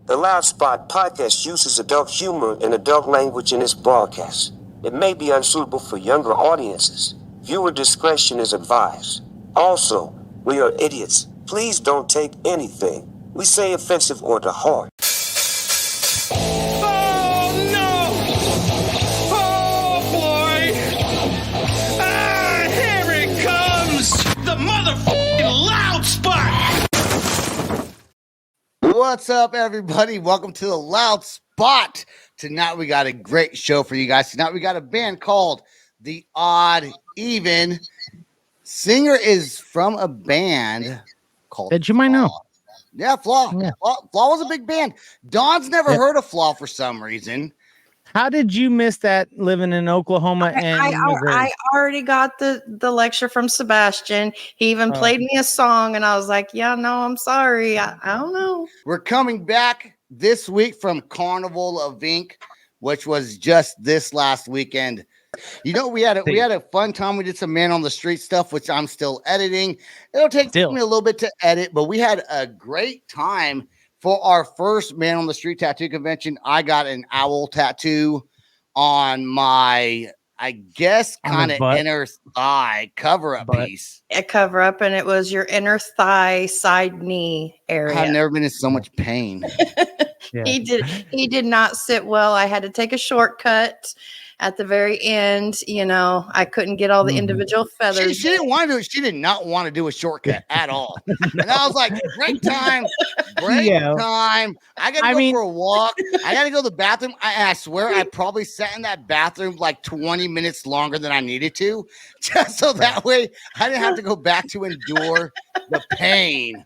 The Loud Spot podcast uses adult humor and adult language in its broadcast. It may be unsuitable for younger audiences. Viewer discretion is advised. Also, we are idiots. Please don't take anything we say offensive or to heart. Oh no! Oh boy! Ah, here it comes! The motherfucking Loud Spot! What's up, everybody? Welcome to the Loud Spot. Tonight we got a great show for you guys. Tonight we got a band called the Oddeven. Singer is from a band called that you might know. Yeah, Flaw. Yeah. Flaw was a big band. Don's never heard of Flaw for some reason. How did you miss that living in Oklahoma and Missouri? I already got the lecture from Sebastian. He even played me a song, and I was like, yeah, no, I'm sorry. I don't know. We're coming back this week from Carnival of Ink, which was just this last weekend. You know, we had a fun time. We did some Man on the Street stuff, which I'm still editing. It'll take me a little bit to edit, but we had a great time for our first Man on the Street tattoo convention. I got an owl tattoo on my, I guess, kind of inner thigh cover-up piece. A cover-up, and it was your inner thigh, side knee area. I've never been in so much pain. Yeah. He did not sit well. I had to take a shortcut at the very end. You know, I couldn't get all the individual feathers. She didn't want to do it. She did not want to do a shortcut at all. And I was like, break time. I got to go for a walk. I got to go to the bathroom. I swear I probably sat in that bathroom like 20 minutes longer than I needed to, just so that way I didn't have to go back to endure the pain.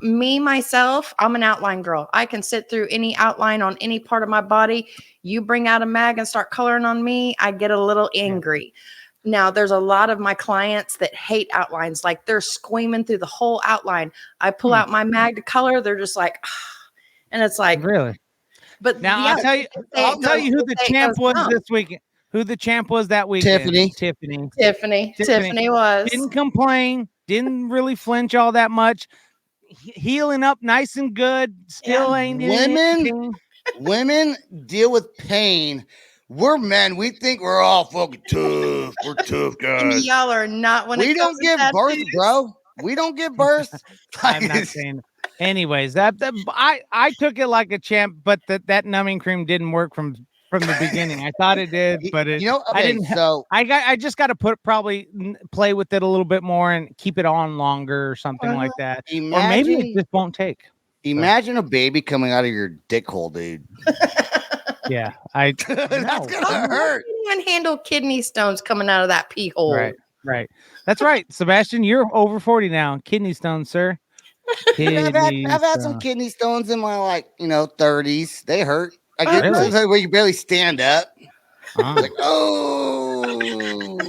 Me, myself, I'm an outline girl. I can sit through any outline on any part of my body. You bring out a mag and start coloring on me, I get a little angry. Now, there's a lot of my clients that hate outlines. Like, they're squeaming through the whole outline. I pull out my mag to color. They're just like, and it's like, really? But now I'll tell you who the champ was this weekend. Who the champ was that weekend? Tiffany was. Didn't complain. Didn't really flinch all that much. Healing up nice and good. Still ain't women deal with pain. We're men. We think we're all fucking tough. We're tough guys. And y'all are not. When we don't give birth, bro. We don't give birth. I'm not saying. Anyways, I took it like a champ, but that numbing cream didn't work from the beginning. I thought it did, but I didn't. So I just got to play with it a little bit more and keep it on longer or something like that. Or maybe it just won't take. Imagine a baby coming out of your dick hole, dude. Yeah, that's gonna hurt. You can handle kidney stones coming out of that pee hole. Right. That's right, Sebastian. You're over 40 now. Kidney stones, sir. I've had some kidney stones in my 30s. They hurt. I get where you barely stand up. Like,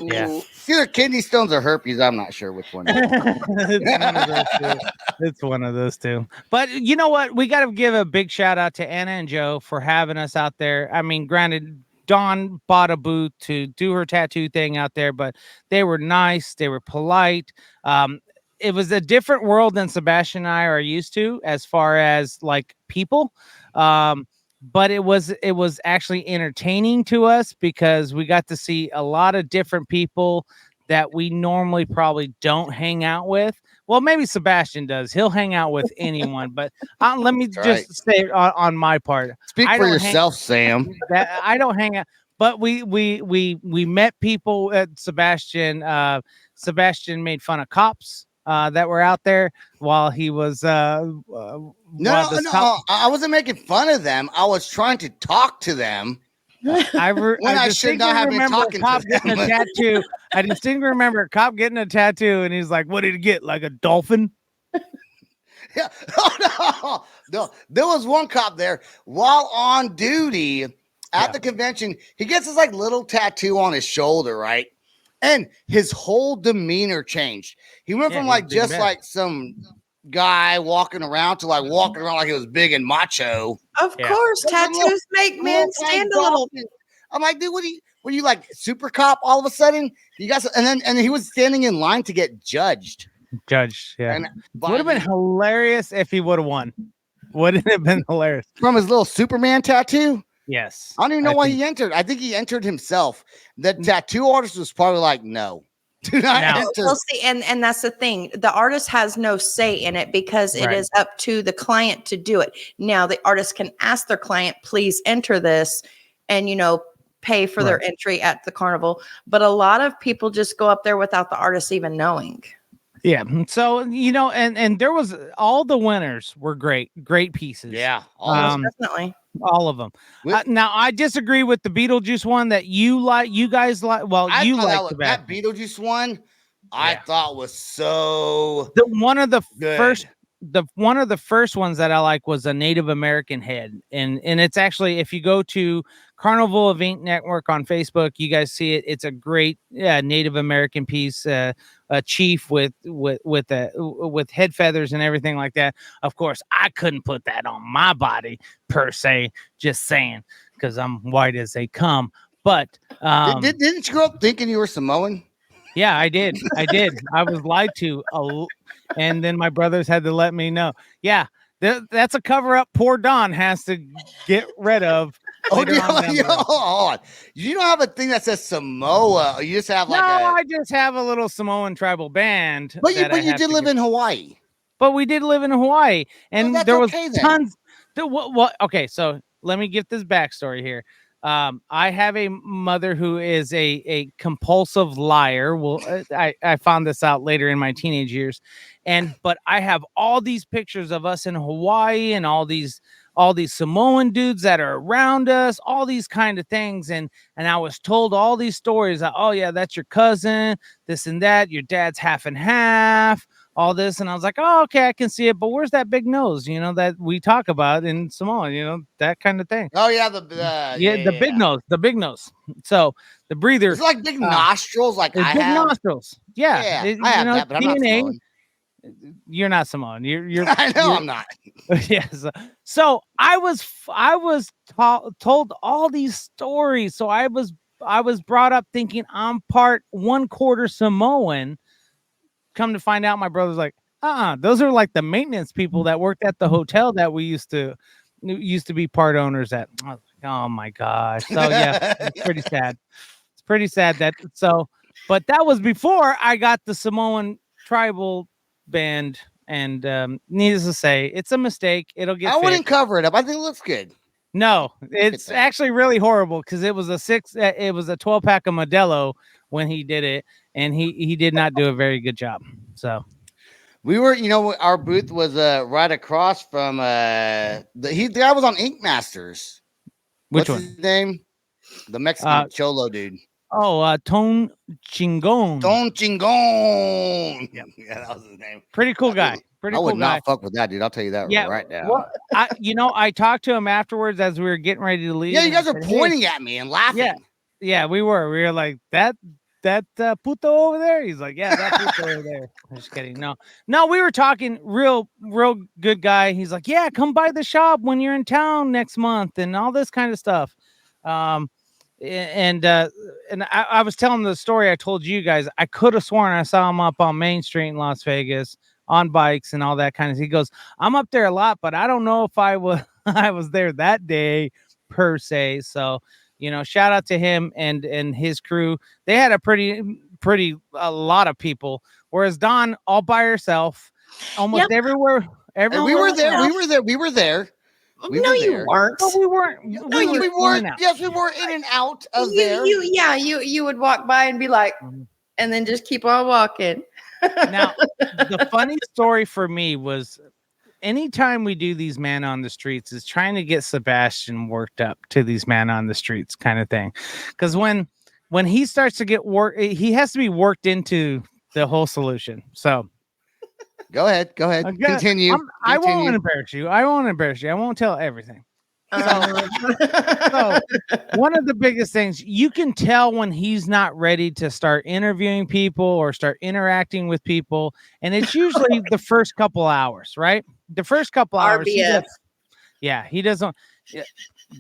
yeah. It's either kidney stones or herpes. I'm not sure which one. It's one of those two. But you know what? We got to give a big shout out to Anna and Joe for having us out there. I mean, granted, Dawn bought a booth to do her tattoo thing out there, but they were nice. They were polite. It was a different world than Sebastian and I are used to as far as like people. But it was actually entertaining to us because we got to see a lot of different people that we normally probably don't hang out with. Well, maybe Sebastian does. He'll hang out with anyone, but let me just say on my part. Speak for yourself, Sam. I don't hang out, but we met people at Sebastian. Sebastian made fun of cops that were out there while he was No, I wasn't making fun of them. I was trying to talk to them. I should not have been talking to them. A tattoo. I distinctly remember a cop getting a tattoo, and he's like, "What did he get? Like a dolphin?" Yeah. Oh, no. There was one cop there while on duty at the convention. He gets this little tattoo on his shoulder, right? And his whole demeanor changed. He went from some guy walking around to walking around like he was big and macho. Of course, tattoos make men stand a little. I'm like, dude, were you like super cop all of a sudden? You guys, and then he was standing in line to get judged. Yeah. And would have been hilarious if he would have won. Wouldn't it have been hilarious? From his little Superman tattoo. Yes. I don't even know why he entered. I think he entered himself. The tattoo artist was probably like, no. Do not enter. Well, see, and that's the thing. The artist has no say in it because it is up to the client to do it. Now, the artist can ask their client, please enter this, and pay for their entry at the carnival. But a lot of people just go up there without the artist even knowing. Yeah. So, and there was all the winners were great pieces. Yeah. Definitely. All of them. Now, I disagree with the Beetlejuice one that you guys like. Well, you like that Beetlejuice one. I thought was so one of the good. one of the first ones that I like was a Native American head, and it's actually, if you go to Carnival of Ink Network on Facebook, you guys see it. It's a great Native American piece, a chief with head feathers and everything like that. Of course, I couldn't put that on my body per se. Just saying, because I'm white as they come. But didn't you grow up thinking you were Samoan? Yeah, I did. I was lied to, and then my brothers had to let me know. Yeah, that's a cover up. Poor Don has to get rid of. You don't have a thing that says Samoa. You just have I just have a little Samoan tribal band. But you did live in Hawaii. But we did live in Hawaii, and there was tons. Okay, so let me give this backstory here. I have a mother who is a compulsive liar. Well, I found this out later in my teenage years, but I have all these pictures of us in Hawaii and all these Samoan dudes that are around us, all these kind of things. And I was told all these stories. Oh yeah, that's your cousin, this and that. Your dad's half and half. All this, and I was like, oh, okay, I can see it, but where's that big nose, that we talk about in Samoa, that kind of thing. Oh yeah, the big nose. So the breather, it's like big nostrils, like big nostrils. Yeah, I have that, but I'm not Samoan. You're not Samoan. You're I know I'm not. Yes. So I was told all these stories. So I was brought up thinking I'm part 1/4 Samoan. Come to find out, my brother's like, those are like the maintenance people that worked at the hotel that we used to be part owners at. I was like, oh my gosh. So yeah, it's pretty sad. It's pretty sad but that was before I got the Samoan tribal band, and needless to say, it's a mistake. It'll get I wouldn't cover it up. I think it looks good. No, it's actually really horrible because it was a 12-pack of Modelo when he did it, and he did not do a very good job. So we were, our booth was right across from the guy was on Ink Masters. What's his name? The Mexican Cholo dude. Ton Chingon. Yeah, that was his name. Pretty cool guy. I would not fuck with that dude. I'll tell you that right now. Well, I talked to him afterwards as we were getting ready to leave. Yeah, you guys are pointing at me and laughing. Yeah, we were. We were like, that puto over there. He's like, yeah, that puto over there. I'm just kidding. No, we were talking real good guy. He's like, yeah, come by the shop when you're in town next month and all this kind of stuff. And I was telling the story I told you guys. I could have sworn I saw him up on Main Street in Las Vegas on bikes and all that kind of. He goes, I'm up there a lot, but I don't know if I was there that day per se. So, shout out to him and his crew. They had a lot of people, whereas Dawn all by herself, almost everywhere. We were there. No, you weren't. But we weren't. We weren't. Yes, we were in and out of there. You would walk by and be like, and then just keep on walking. Now, the funny story for me was anytime we do these man on the streets is trying to get Sebastian worked up to these man on the streets kind of thing. Because when he starts to get work, he has to be worked into the whole solution. So go ahead. Continue. I won't embarrass you. I won't tell everything. So one of the biggest things, you can tell when he's not ready to start interviewing people or start interacting with people, and it's usually the first couple hours, right? The first couple hours, Yeah, he doesn't. Yeah,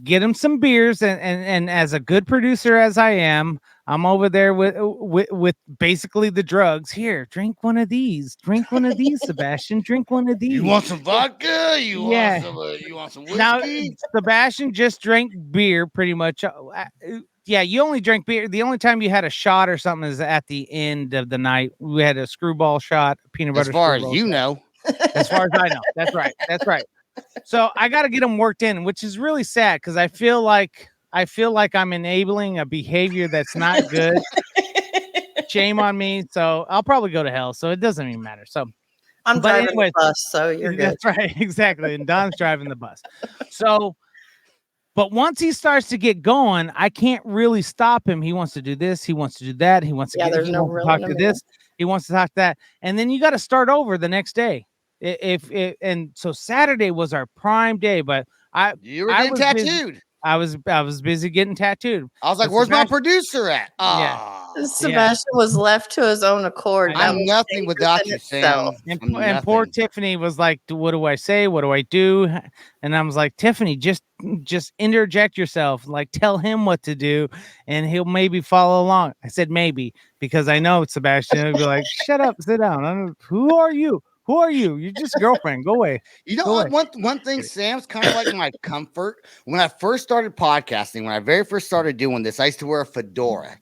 get him some beers, and as a good producer as I am, I'm over there with basically the drugs. Here, drink one of these. Drink one of these, Sebastian. Drink one of these. You want some vodka? Yeah. You want some Now, whiskey? Sebastian just drank beer pretty much. Yeah, you only drink beer. The only time you had a shot or something is at the end of the night. We had a screwball shot, peanut butter. As far as screwball you shot. know. As far as I know. That's right. That's right. So I got to get them worked in, which is really sad because I feel like I'm enabling a behavior that's not good. Shame on me. So I'll probably go to hell. So it doesn't even matter. So I'm but driving anyways, the bus, so you're good. that's right. Exactly. And Don's driving the bus. So, but once he starts to get going, I can't really stop him. He wants to do this. He wants to do that. He wants to Yeah, get, there's he no wants to real talk in the to middle. this. He wants to talk to that. And then you got to start over the next day. And so Saturday was our prime day, but You were I getting was tattooed. busy. I was busy getting tattooed. I was like, But where's my Sebastian- producer at? Yeah. Oh, Sebastian was left to his own accord. I That I'm was nothing dangerous without in you, itself. Sam. And poor Tiffany was like, what do I say? What do I do? And I was like, Tiffany, just interject yourself. Like, tell him what to do, and he'll maybe follow along. I said maybe because I know Sebastian would be like, shut up, sit down. Who are you? Who are you? You're just a girlfriend. Go away. You know Go what? One thing, Sam's kind of like my comfort. When I first started podcasting, when I very first started doing this, I used to wear a fedora.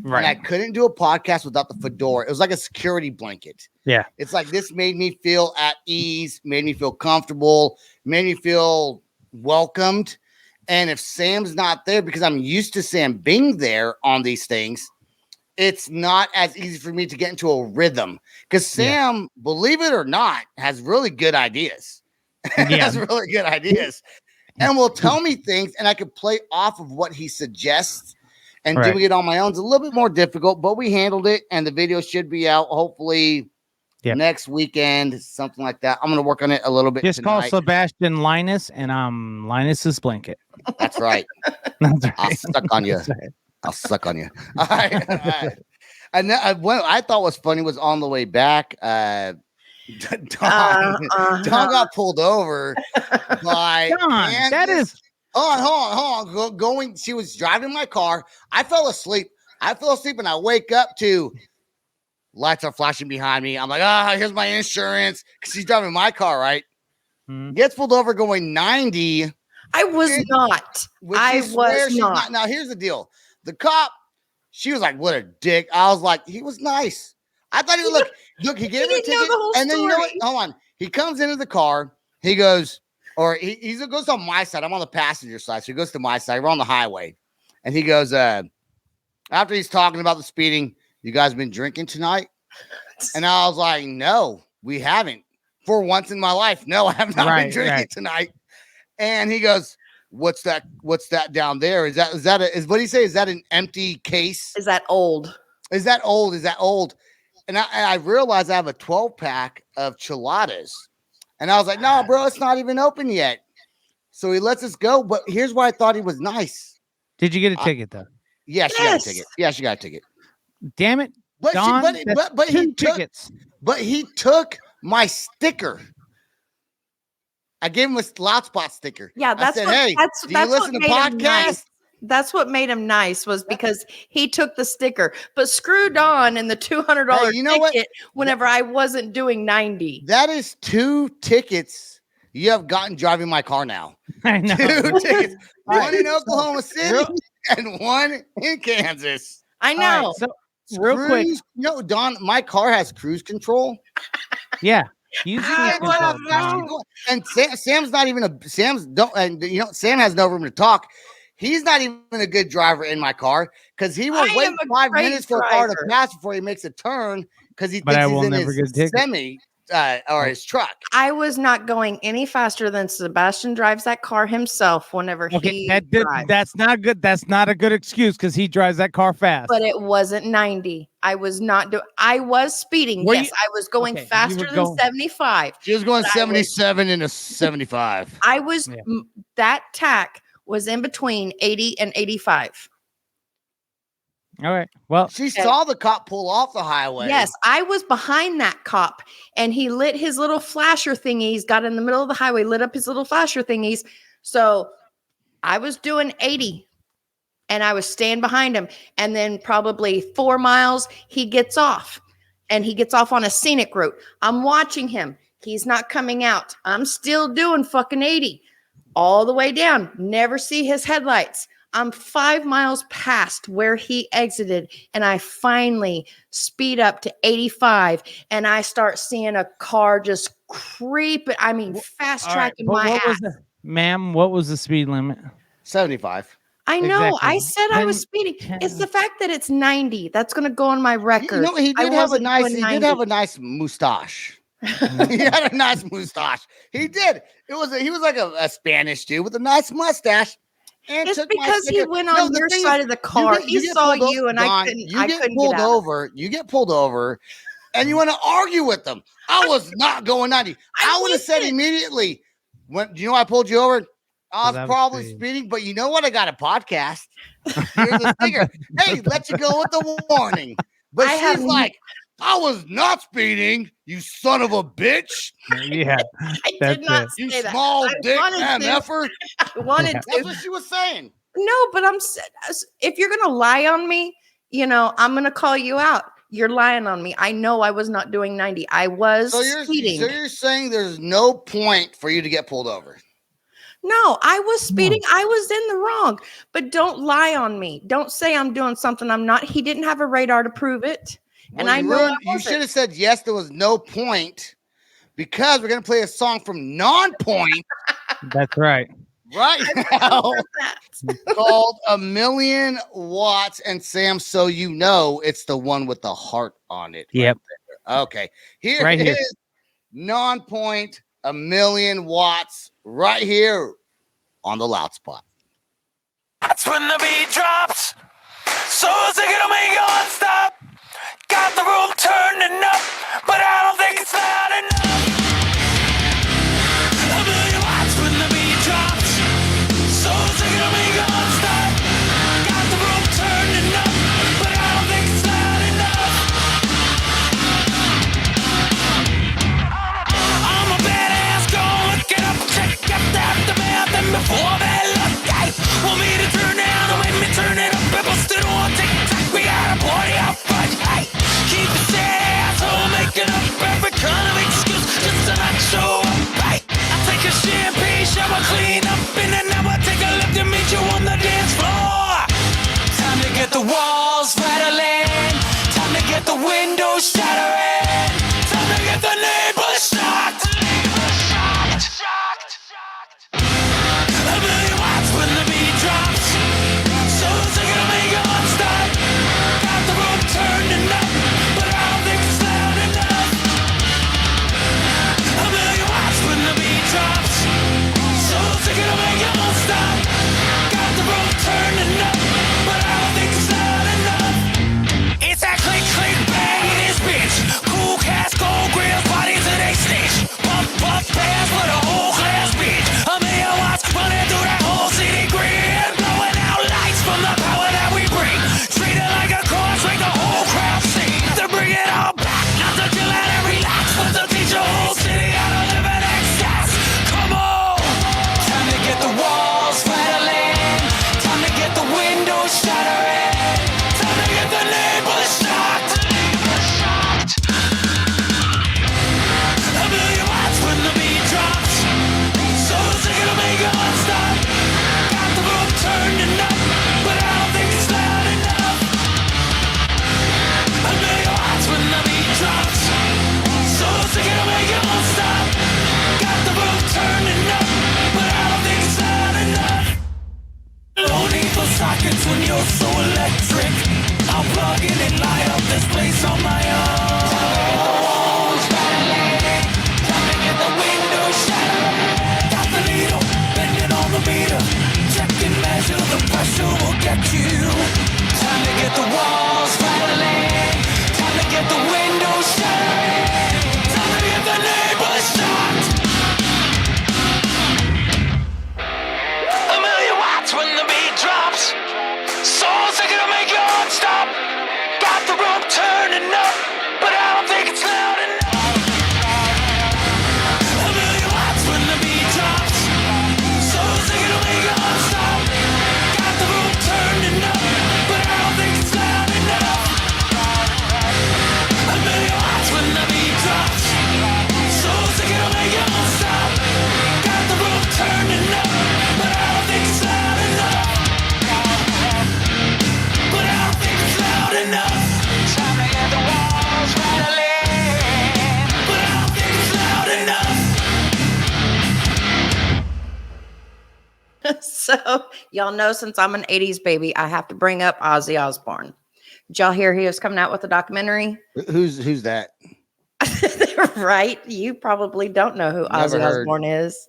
And I couldn't do a podcast without the fedora. It was like a security blanket. Yeah. It's like this made me feel at ease, made me feel comfortable, made me feel welcomed. And if Sam's not there, because I'm used to Sam being there on these things, it's not as easy for me to get into a rhythm. Because Sam, believe it or not, has really good ideas. Has really good ideas. And will tell me things, and I can play off of what he suggests. And doing it on my own is a little bit more difficult, but we handled it, and the video should be out hopefully next weekend, something like that. I'm going to work on it a little bit. Just tonight. call Sebastian Linus, and I'm Linus's blanket. That's right. That's right. I'll suck on you. I'll suck on you. All right. All right. And then, what I thought was funny was on the way back, Don got pulled over by Don, that is. Hold on. Going, she was driving my car. I fell asleep. And I wake up to lights are flashing behind me. I'm like, here's my insurance because she's driving my car, right? Gets pulled over going 90. I was not. I was not. Now, here's the deal. The cop, she was like, what a dick. I was like, he was nice. I thought he would look, he gave me a ticket. And then, you know what? Hold on. He comes into the car. He goes, or he goes on my side. I'm on the passenger side. So he goes to my side. We're on the highway. And he goes, after he's talking about the speeding, you guys been drinking tonight? And I was like, no, we haven't. For once in my life. No, I have not been drinking tonight. And he goes, what's that down there? Is what do you say? Is that an empty case? Is that old? Is that old? And I realized I have a 12-pack of chiladas. And I was like, no, bro, it's not even open yet. So he lets us go. But here's why I thought he was nice. Did you get a ticket, though? Yeah, she got a ticket. Yeah, she got a ticket. Damn it. But Don, he took my sticker. I gave him a loud spot sticker. Yeah, that's I said, what, hey, do you listen to podcasts? Nice. That's what made him nice was because he took the sticker. But screw Don and the $200 ticket whenever I wasn't doing 90. That is 2 tickets you have gotten driving my car now. I know. 2 tickets. One in Oklahoma City and one in Kansas. I know. Right, so real quick. Don, my car has cruise control. Yeah. And Sam's not even Sam has no room to talk. He's not even a good driver in my car because he will wait 5 minutes for a car to pass before he makes a turn because he thinks he's in his semi or his truck. I was not going any faster than Sebastian drives that car himself whenever he drives. That's not good. That's not a good excuse because he drives that car fast. But it wasn't 90. I was not doing. I was speeding. Yes, I was going faster than 75. She was going 77 into 75. I was that tack was in between 80 and 85. All right. Well, She saw the cop pull off the highway. Yes, I was behind that cop, and he lit his little flasher thingies, got in the middle of the highway, lit up his little flasher thingies. So I was doing 80, and I was staying behind him. And then probably 4 miles, he gets off, and he gets off on a scenic route. I'm watching him. He's not coming out. I'm still doing fucking 80 all the way down. Never see his headlights. I'm 5 miles past where he exited, and I finally speed up to 85, and I start seeing a car just creep. I mean, fast tracking my ass. Ma'am, what was the speed limit? 75. I know. Exactly. I said I was speeding. It's the fact that it's 90 that's going to go on my record. You know, he did have a nice mustache. He had a nice mustache. He did. He was like a Spanish dude with a nice mustache. And it's because he went on your side of the car. He saw you, and I couldn't. You get pulled over. You get pulled over, and you want to argue with them. I was not going 90. I would have said immediately. Do you know I pulled you over? I was probably speeding, but you know what? I got a podcast. Here's the sticker. Hey, let you go with the warning. But she's like, I was not speeding, you son of a bitch. Yeah, I did not say you that. small dick MFer. I wanted to. That's what she was saying. No, but if you're gonna lie on me, I'm gonna call you out. You're lying on me. I know I was not doing 90. I was speeding. So you're saying there's no point for you to get pulled over? No, I was speeding. I was in the wrong. But don't lie on me. Don't say I'm doing something I'm not. He didn't have a radar to prove it. Well, and I know you should have said yes. There was no point because we're gonna play a song from Nonpoint. That's right. Right now, called A Million Watts. And Sam, so you know, it's the one with the heart on it. Yep. Right okay. Here is Nonpoint, A Million Watts, right here on the loud spot. That's when the beat drops. So it's gonna make you unstop. Got the room turning up, but I don't think it's loud enough. A million watts when the beat drops. So it's gonna make you unstop. Got the room turning up, but I don't think it's loud enough. I'm a badass, go look it up, check out that demand, and before they look, hey, want me to turn down or make me turn it up, and bust it on TikTok, we got a party out front, hey. Keep it sad, so I'm making up every kind of excuse just to not show up, right? I take a champagne shower, clean up, and then I will take a look to meet you on the dance floor. Time to get the walls rattling, time to get the windows shattering, time to get the neighbors shocked. A million watts when the beat drops, so it's gonna make you unstop. Got the room turning up, but I don't think it's loud enough. A million watts when the beat drops, so it's gonna make you unstop. Got the room turning up, but I don't think it's loud enough. It's that click click bang in this bitch. Cool cats, gold grills, bodies and they snitch. Puff puff pass for the whole class bitch. A million watts running through that whole city grid, blowing out lights from the power that we bring. Treat it like a chorus, make the whole crowd sing. To bring it all back, not to chill out and relax, but to teach the whole city how to live in excess. Come on, time to get the walls rattling, time to get the windows shattering, time to get the neighbors shocked. A million watts when the beat drops, so it's gonna make you unstop. Got the room turning up, but I don't think it's loud enough. A million watts when the beat drops, so it's gonna make you unstop. Got the room turning up, but I don't think it's loud enough. No need for sockets when you're so electric. I'll plug in and light up this place on my own. Time to get the windows shattering. Got the needle bending on the meter. Check and measure, the pressure will get you. Time to get the walls rattling. Time to get the windows shattering. Time to get the neighbors shocked. A million watts when the beat drops. Souls are gonna make you unstop. So y'all know, since I'm an 80s baby, I have to bring up Ozzy Osbourne. Did y'all hear he was coming out with a documentary? Who's that? Right? You probably don't know who Never Ozzy heard. Osbourne is.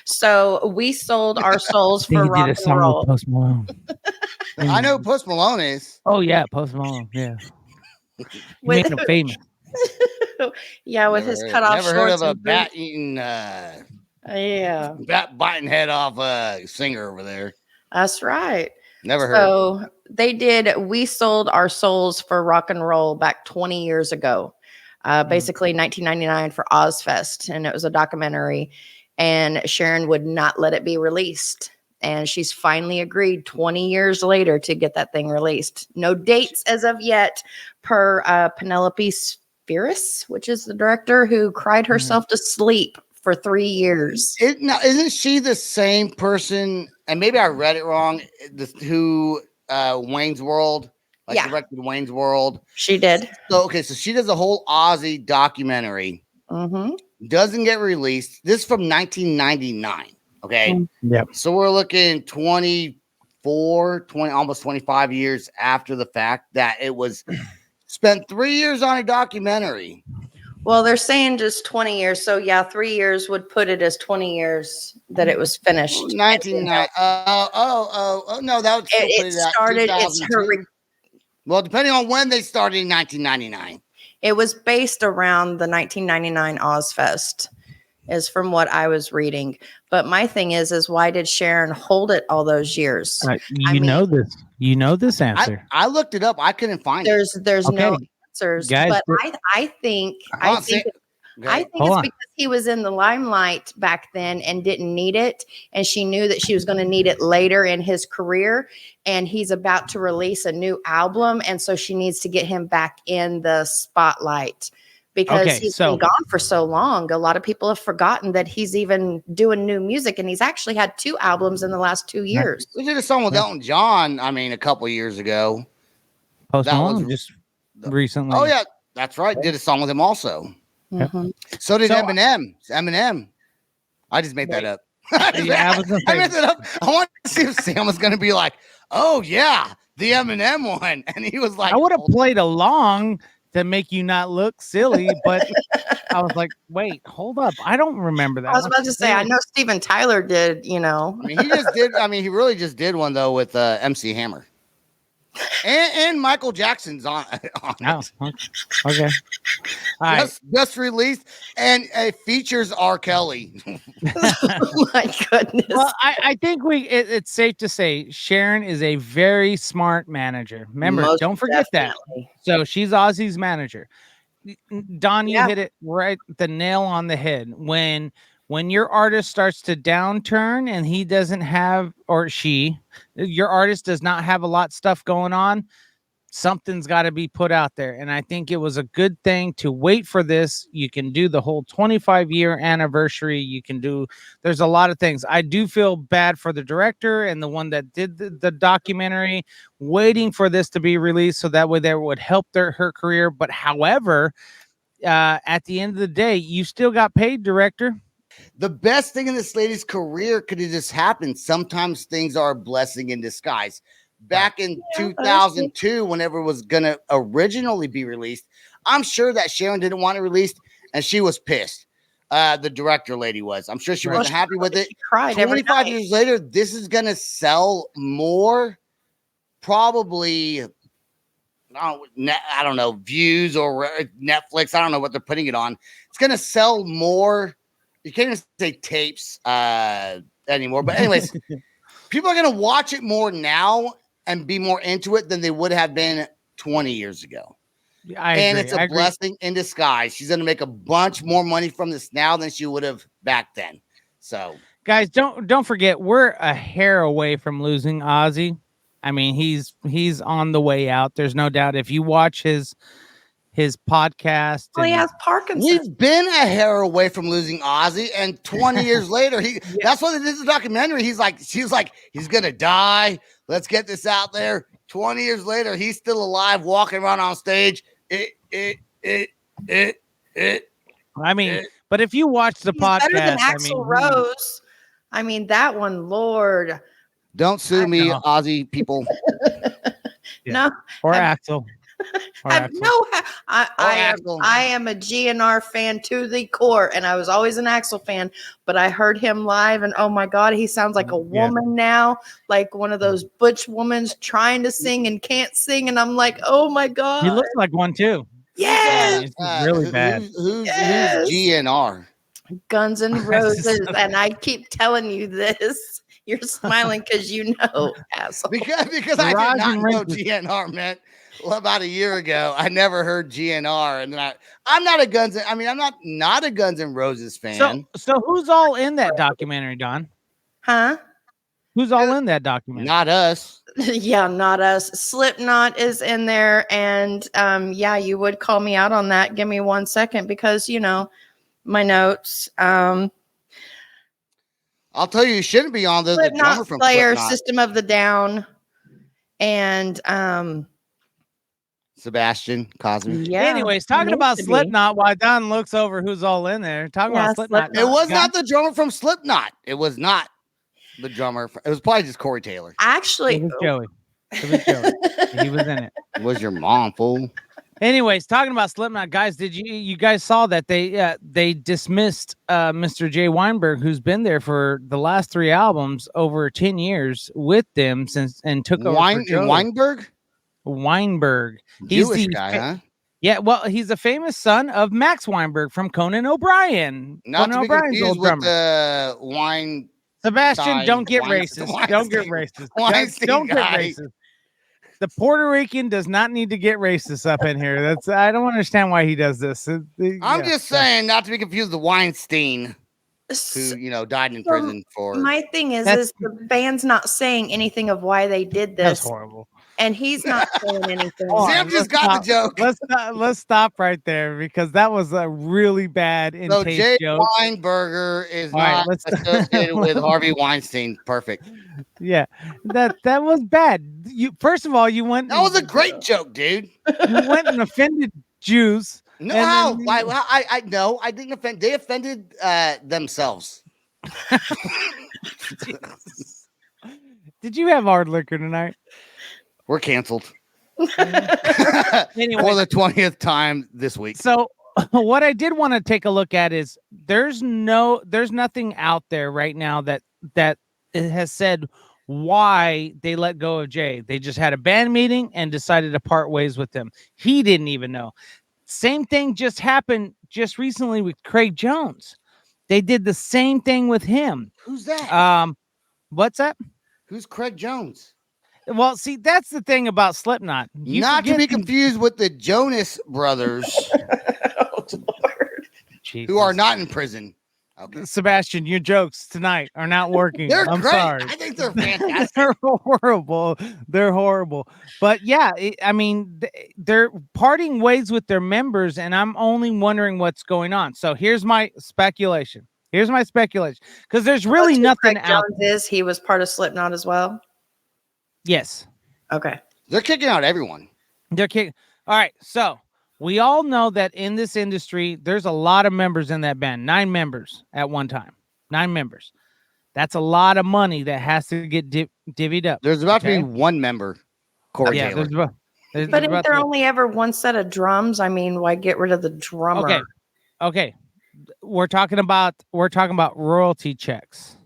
So we sold our souls They for did rock a and song roll. with Post Malone. I know who Post Malone is. Oh yeah, Post Malone. Yeah, he With made him famous. yeah, with his cut off Never heard shorts of a and boots. bat eating, Yeah, bat biting head off a singer over there. that's right. Never heard. So they did. We sold our souls for rock and roll back 20 years ago, basically 1999 for Ozfest, and it was a documentary. And Sharon would not let it be released, and she's finally agreed 20 years later to get that thing released. No dates as of yet, per Penelope Spheris, which is the director who cried herself to sleep for 3 years. Isn't she the same person? And maybe I read it wrong. Who Wayne's World, Yeah. directed Wayne's World. She did. So okay, so she does a whole Ozzy documentary. Mm-hmm. Doesn't get released. This is from 1999. Okay. Yep. So we're looking 24, 20, almost 25 years after the fact that it was spent 3 years on a documentary. Well, they're saying just 20 years. So yeah, 3 years would put it as 20 years that it was finished. 1990. No, that would still put It it at started. It's 2002. Well, depending on when they started in 1999. It was based around the 1999 Ozfest, is from what I was reading. But my thing is why did Sharon hold it all those years? You know this. You know this answer. I looked it up. I couldn't find it. There's no Okay. answers. Guys, but I think it's because he was in the limelight back then and didn't need it, and she knew that she was going to need it later in his career, and he's about to release a new album, and so she needs to get him back in the spotlight because he's been gone for so long. A lot of people have forgotten that he's even doing new music, and he's actually had 2 albums in the last 2 years. We did a song with Elton John. I mean, a couple years ago. Post that Malone was- just recently. Oh yeah, that's right. Did a song with him also. Mhm. So did Eminem. Eminem. I just made that up. Yeah, I was gonna I say- made that up. I wanted to see if Sam was going to be like, "Oh yeah, the Eminem one," and he was like, I would have played along to make you not look silly, but I was like, wait, hold up. I don't remember that. I was one. about to say, I know Steven Tyler did, I mean, he just did. I mean, he really just did one though with MC Hammer, and Michael Jackson's on Oh, it. okay. All right. Just released, and it features R. Kelly. Oh my goodness. Well, I think it's safe to say Sharon is a very smart manager. Remember, Most don't forget definitely. that. So she's Ozzy's manager. Don, you Yeah. hit it right, the nail on the head. When your artist starts to downturn and he doesn't have, or your artist does not have a lot of stuff going on, something's got to be put out there. And I think it was a good thing to wait for this. You can do the whole 25-year anniversary. You can do, there's a lot of things. I do feel bad for the director and the one that did the documentary, waiting for this to be released so that way that would help her career. But however, at the end of the day, you still got paid, director. The best thing in this lady's career could have just happened. Sometimes things are a blessing in disguise. Back in 2002, whenever it was going to originally be released, I'm sure that Sharon didn't want it released, and she was pissed. The director lady was. I'm sure she wasn't happy with it. She cried every 25 night. years later, this is going to sell more, probably, I don't know, views or Netflix. I don't know what they're putting it on. It's going to sell more. You can't even say tapes anymore. But anyways, people are going to watch it more now and be more into it than they would have been 20 years ago. And it's a blessing in disguise. She's going to make a bunch more money from this now than she would have back then. So, guys, don't forget, we're a hair away from losing Ozzy. I mean, he's on the way out. There's no doubt. If you watch his podcast, Well, he has Parkinson's. we've been a hair away from losing Ozzy, and 20 years later, that's what they did the documentary. She's like, he's gonna die. Let's get this out there. 20 years later, he's still alive, walking around on stage. I mean, but if you watch the He's podcast, better than Axl Rose. I mean, that one, Lord. Don't sue me, know. Ozzy people. Yeah. No, Or have- Axel. Or Axel. no, I Axl. am a GNR fan to the core, and I was always an Axel fan, but I heard him live, and oh my God, he sounds like a woman now, like one of those butch women trying to sing and can't sing, and I'm like, oh my God. He looks like one too. Yes, It's really bad. Who's Yes. GNR? Guns N' Roses, and I keep telling you this. You're smiling because you know, asshole. Because I Garage did not and know Roses. GNR meant about a year ago. I never heard GNR, and then I'm not a Guns. I'm not a Guns N' Roses fan. So who's all in that documentary, Don? Huh? Who's all in that documentary? Not us. Yeah, not us. Slipknot is in there, and yeah, you would call me out on that. Give me 1 second because my notes. I'll tell you shouldn't be on the drummer Slipknot, from Slayer, Slipknot. System of the Down, and Sebastian Cosme. yeah. Anyways, talking needs about to be. Slipknot, while Don looks over who's all in there. Talking Yeah, about Slipknot. Slipknot. It was Guy- not the drummer from Slipknot. It was not the drummer. It was probably just Corey Taylor. Actually, It was Joey. It was Joey. He was in it. It was your mom, fool. Anyways, talking about Slipknot, guys, did you guys saw that they dismissed Mr. Jay Weinberg, who's been there for the last 3 albums over 10 years with them and took over for Joey. Weinberg? Weinberg. Jewish guy, huh? Yeah, well, he's a famous son of Max Weinberg from Conan O'Brien. Not Conan to be O'Brien's confused old with drummer. the wine. Sebastian, don't get Weinstein. racist. Don't get racist. Weinstein Don't get guy. racist. The Puerto Rican does not need to get racist up in here. I don't understand why he does this. I'm just saying, not to be confused with the Weinstein, who died in prison for. My thing is the band's not saying anything of why they did That's this, horrible. and he's not saying anything. Sam just got the joke. Let's stop right there because that was a really bad in So taste Jay joke. Weinberger is All right, not let's- associated with Harvey Weinstein. Perfect. Yeah, that was bad. First of all, you went. That was a great joke, dude. You went and offended Jews. No, And how? then- I no, I didn't offend. They offended themselves. Did you have hard liquor tonight? We're canceled Anyway, for the 20th time this week. so what I did want to take a look at is there's nothing out there right now that it has said why they let go of Jay. They just had a band meeting and decided to part ways with him. He didn't even know. Same thing just happened just recently with Craig Jones. They did the same thing with him. Who's that? What's that? Who's Craig Jones? Well, see, that's the thing about Slipknot. You Not to forget be confused with the Jonas Brothers, who are not in prison. Okay. Sebastian, your jokes tonight are not working. They're I'm great. sorry. I think they're fantastic. They're horrible. They're horrible. But yeah, they're parting ways with their members, and I'm only wondering what's going on. So here's my speculation. Because there's really nothing Craig out. Jones he was part of Slipknot as well. Yes, Okay. They're kicking out everyone. they're kicking. All right, so we all know that in this industry, there's a lot of members in that band. 9 members at one time. 9 members. That's a lot of money that has to get divvied up. There's about to Okay. be one member, Corey Yeah, Taylor. there's But about isn't there to be- only ever one set of drums? I mean, why get rid of the drummer? Okay. We're talking about royalty checks.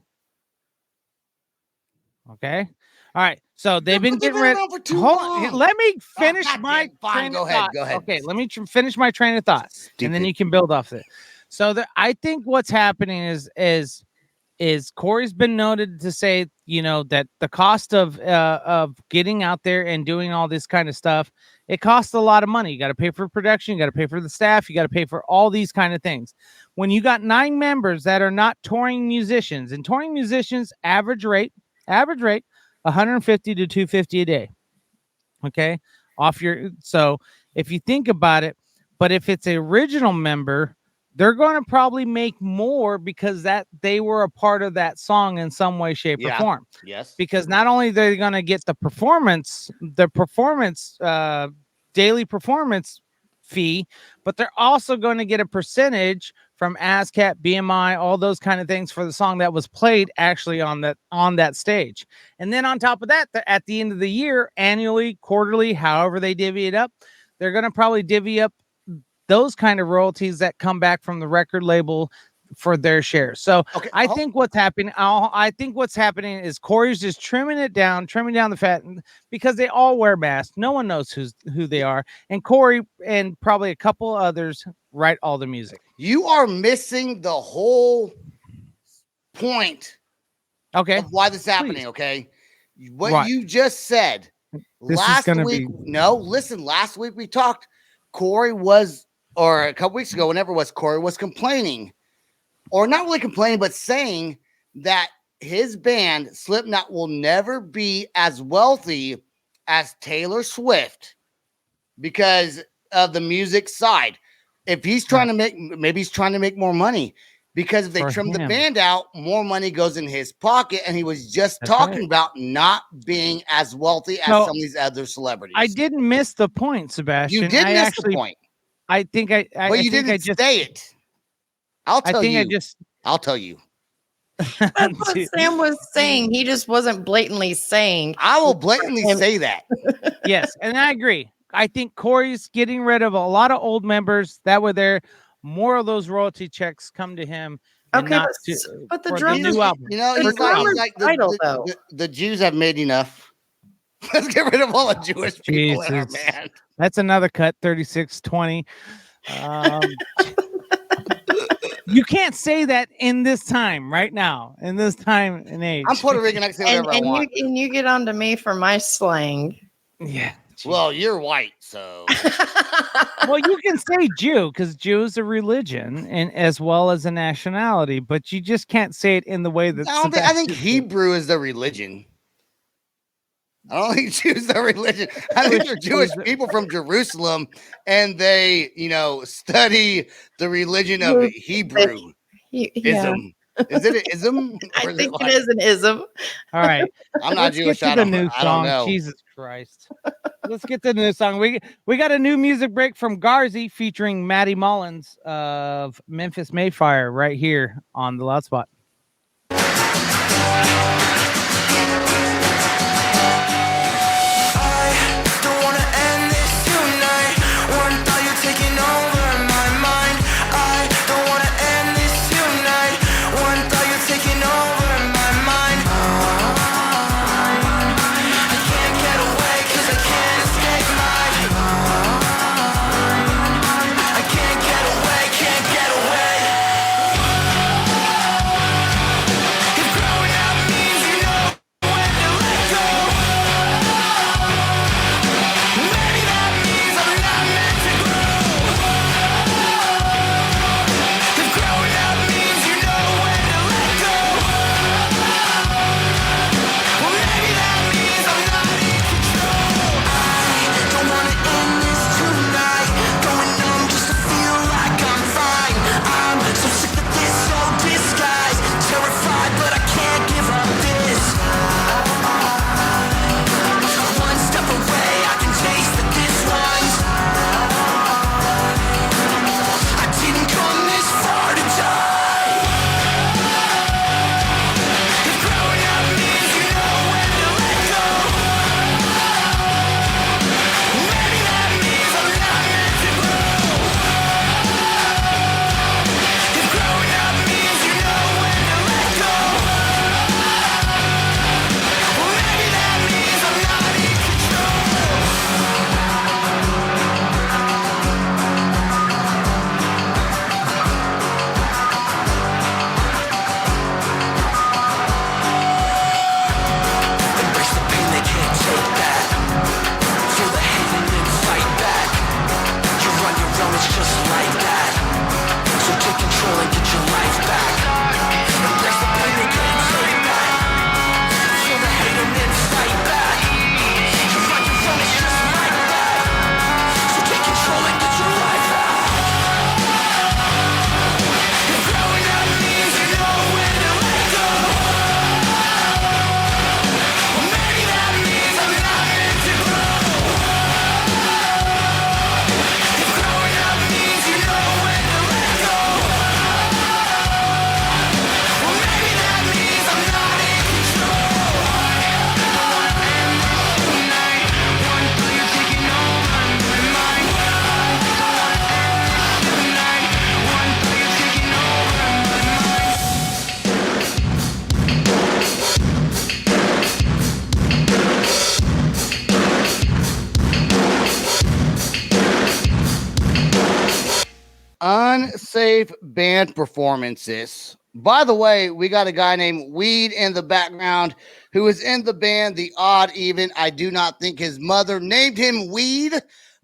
Okay. All right. So they've been getting rid. for too Hold long. on. Let me finish God my damn, fine, train go of ahead, thought. go ahead. Okay. Let me finish my train of thought, and then Stupid. you can build off it. So I think what's happening is Corey's been noted to say, that the cost of getting out there and doing all this kind of stuff, it costs a lot of money. You got to pay for production, you got to pay for the staff, you got to pay for all these kind of things. When you got 9 members that are not touring musicians, and touring musicians average rate 150 to 250 a day. Okay, so if you think about it, but if it's an original member, they're going to probably make more because that they were a part of that song in some way, shape, or form. Yes. Because not only they're going to get the performance, daily performance fee, but they're also going to get a percentage from ASCAP, BMI, all those kind of things for the song that was played actually on that stage. And then on top of that, at the end of the year, annually, quarterly, however they divvy it up, they're going to probably divvy up those kind of royalties that come back from the record label for their share. So Okay, I think what's happening is Corey's just trimming down the fat, because they all wear masks. No one knows who they are. And Corey and probably a couple others write all the music. You are missing the whole point of why this is happening. Please. Okay. What you just said last week. Last week we talked, Corey was, or a couple weeks ago, whenever it was, Corey was complaining, or not really complaining, but saying that his band Slipknot will never be as wealthy as Taylor Swift because of the music side. If he's trying to maybe he's trying to make more money, because if they trim the band out, more money goes in his pocket. And he was just talking about not being as wealthy as some of these other celebrities. I didn't miss the point, Sebastian. You did miss the point. I think I But you didn't say it. I'll tell you. That's what Sam was saying. He just wasn't blatantly saying. I will blatantly say that. Yes, and I agree. I think Corey's getting rid of a lot of old members that were there. More of those royalty checks come to him. Okay, but the drummer, the Jews have made enough. Let's get rid of all the Jewish people in our band. That's another cut, 36-20. You can't say that in this time, right now, in this time and age. I'm Puerto Rican. I can say whatever I want. And you get on to me for my slang. Yeah. Well, you're white, so. Well, you can say Jew because Jew is a religion and as well as a nationality, but you just can't say it in the way that. I think Hebrew is the religion. I don't think Jews are religion. I think they're Jewish people from Jerusalem, and they, study the religion of Hebrew. Ism. Is it an ism? I think it is an ism. All right. I'm not Jewish. I don't know. Jesus Christ. Let's get to the new song. We got a new music break from Garzi featuring Matty Mullins of Memphis May Fire right here on the Loud Spot. unsafe band performances. By the way, we got a guy named Weed in the background who is in the band The Odd Even. I do not think his mother named him Weed,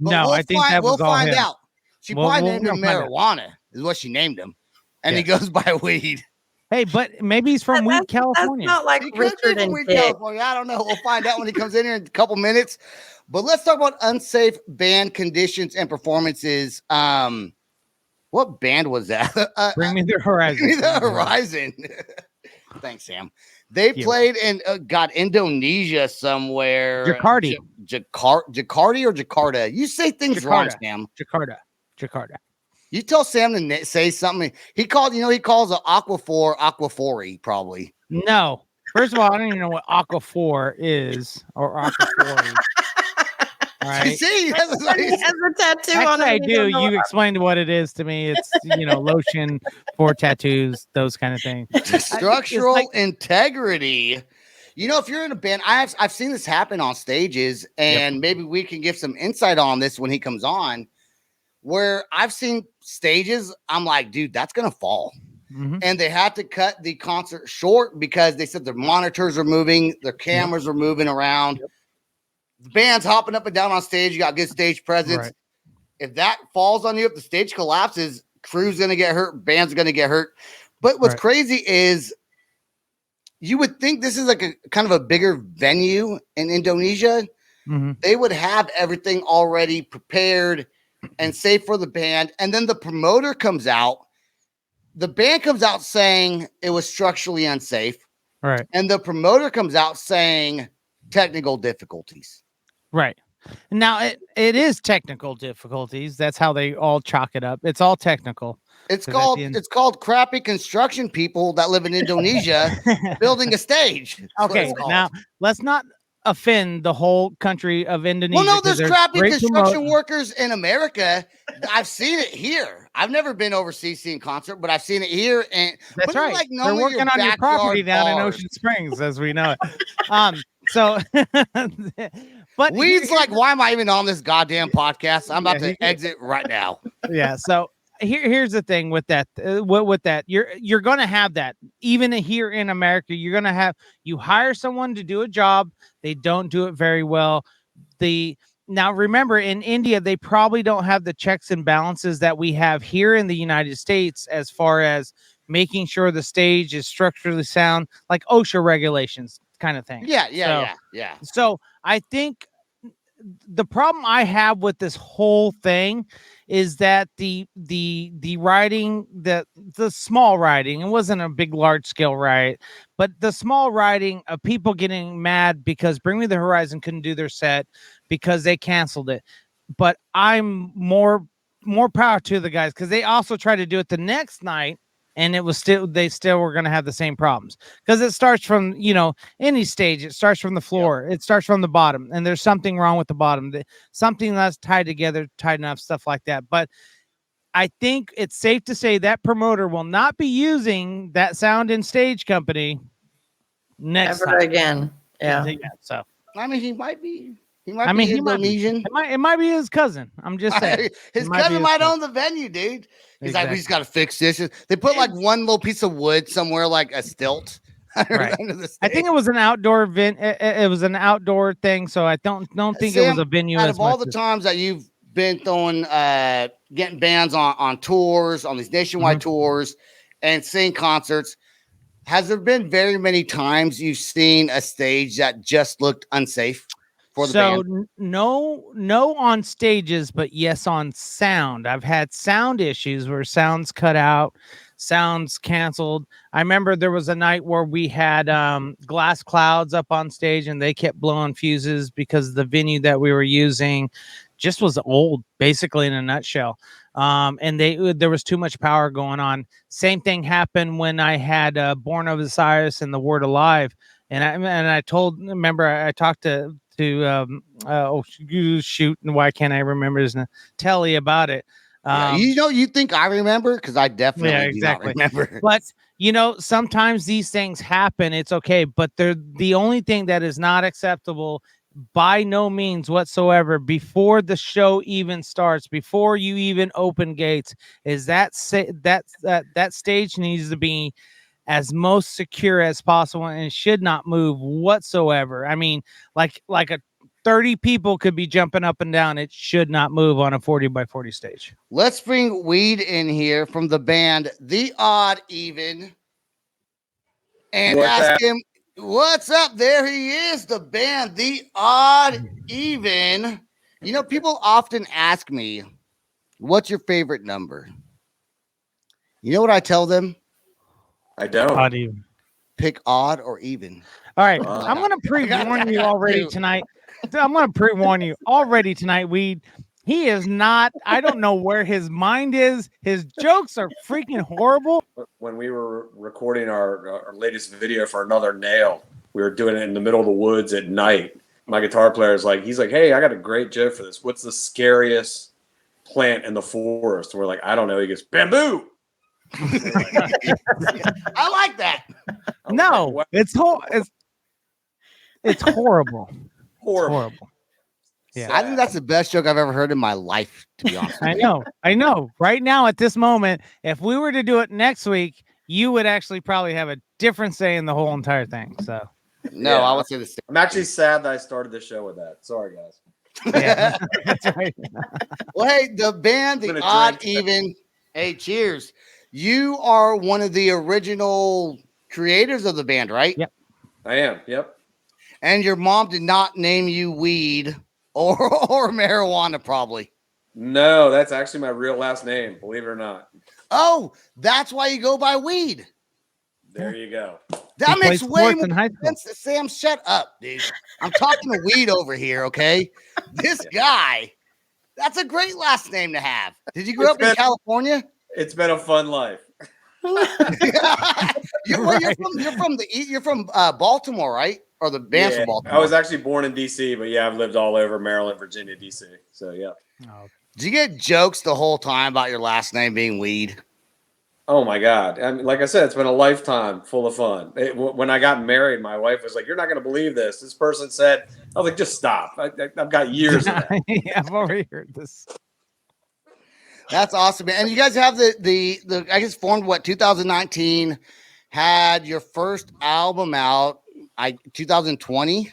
but No, I think that was we'll all find him. out. She probably named him find out. Marijuana, is what she named him. And he Yes. goes by Weed. Hey, but maybe he's from Weed, That's California. not like He could be Richard from and Weed, Dick. California. I don't know. We'll find out when he comes in here in a couple minutes. But let's talk about unsafe band conditions and performances. What band was that? Bring me the horizon. Bring me the horizon. Thanks, Sam. They played in Indonesia somewhere. Jakarta. Jakarta or Jakarta? You say things wrong, Sam. Jakarta. You tell Sam to say something. He calls an Aquaphor probably. No. First of all, I don't even know what Aquaphor is or Aquaphor. All right. See, He has a tattoo on Actually, it. I do. You explained what it is to me. It's lotion for tattoos, those kind of things. Structural integrity. If you're in a band, I've seen this happen on stages, and maybe we can give some insight on this when he comes on. Where I've seen stages, I'm like, dude, that's gonna fall. Mm-hmm. And they had to cut the concert short because they said their monitors are moving, their cameras are moving around. The band's hopping up and down on stage. You got good stage presence. Right. If that falls on you, if the stage collapses, crew's gonna get hurt, band's gonna get hurt. But what's crazy is you would think this is like a kind of a bigger venue in Indonesia. Mm-hmm. They would have everything already prepared and safe for the band. And then the promoter comes out. The band comes out saying it was structurally unsafe. Right. And the promoter comes out saying technical difficulties. Right. Now it is technical difficulties. That's how they all chalk it up. It's all technical. It's called crappy construction people that live in Indonesia building a stage. Okay. Now let's not offend the whole country of Indonesia. Well, no, there's crappy construction workers in America. I've seen it here. I've never been overseas seeing concert, but I've seen it here. And that's right. Like they're working on your property down in Ocean Springs, as we know it. So, but Weed's like, why am I even on this goddamn podcast? I'm about to exit right now. Yeah. So here's the thing with that. With that, you're going to have that even here in America. You're going to have you hire someone to do a job. They don't do it very well. Now remember, in India, they probably don't have the checks and balances that we have here in the United States as far as making sure the stage is structurally sound, like OSHA regulations kind of thing. Yeah. So I think the problem I have with this whole thing is that the rioting, the small rioting, it wasn't a big, large scale riot, but the small rioting of people getting mad because Bring Me the Horizon couldn't do their set because they canceled it. But I'm more power to the guys because they also tried to do it the next night. And they still were going to have the same problems because it starts from, any stage. It starts from the floor. It starts from the bottom, and there's something wrong with the bottom. Something that's tied together, tight enough, stuff like that. But I think it's safe to say that promoter will not be using that sound and stage company next ever time. again. Yeah. So I mean, he might be. He I mean, Indonesian. It might be his cousin. I'm just saying. His cousin might own the venue, dude. He's like, we just got to fix this. They put like one little piece of wood somewhere, like a stilt. Right. I think it was an outdoor event. It was an outdoor thing, so I don't think Sam, it was a venue. Out of all the times that you've been throwing, getting bands on tours, on these nationwide tours, and seeing concerts, has there been very many times you've seen a stage that just looked unsafe? No on stages, but yes on sound. I've had sound issues where sounds cut out, sounds canceled. I remember there was a night where we had glass clouds up on stage and they kept blowing fuses because the venue that we were using just was old, basically in a nutshell. And there was too much power going on. Same thing happened when I had Born of Osiris and The Word Alive. And I talked to why can't I remember his name? Telly about it. You think I remember? Because I definitely do not remember. But sometimes these things happen. It's okay. But the only thing that is not acceptable by no means whatsoever, before the show even starts, before you even open gates, is that stage needs to be as most secure as possible and should not move whatsoever. I mean, like a 30 people could be jumping up and down. It should not move on a 40 by 40 stage. Let's bring Weed in here from the band The Odd Even and ask him, what's up? There he is, the band The Odd Even. You know, people often ask me, what's your favorite number? You know what I tell them? I don't. Odd even. Pick odd or even. All right. I'm going to pre-warn you already tonight. I'm going to pre-warn you already tonight, Weed. He is not, I don't know where his mind is. His jokes are freaking horrible. When we were recording our latest video for Another Nail, we were doing it in the middle of the woods at night. My guitar player is like, he's like, hey, I got a great joke for this. What's the scariest plant in the forest? And we're like, I don't know. He goes, bamboo. I like that. No, like, it's horrible. It's horrible. Yeah, I think that's the best joke I've ever heard in my life, to be honest. I know. Right now, at this moment, if we were to do it next week, you would actually probably have a different say in the whole entire thing. So, no, I would say the same. I'm actually sad that I started the show with that. Sorry, guys. yeah, that's right. Well, hey, the band, The Odd Even. Hey, cheers. You are one of the original creators of the band, right? Yep. I am. Yep. And your mom did not name you Weed or marijuana, probably. No, that's actually my real last name, believe it or not. Oh, that's why you go by Weed. There you go. That He makes played way sports more in high school. sense. Sam, shut up, dude. I'm talking to Weed over here, okay? This guy, that's a great last name to have. Did you grow up in California? It's been a fun life. You're from Baltimore, right? Or the band's from Baltimore? I was actually born in D.C., but yeah, I've lived all over Maryland, Virginia, D.C. So, yeah. Oh, Did you get jokes the whole time about your last name being Weed? Oh, my God. I mean, like I said, it's been a lifetime full of fun. When I got married, my wife was like, you're not going to believe this. This person said, I was like, just stop. I've got years of that. yeah, I've already heard this. That's awesome, man. And you guys have the I guess formed 2019, had your first album out 2020.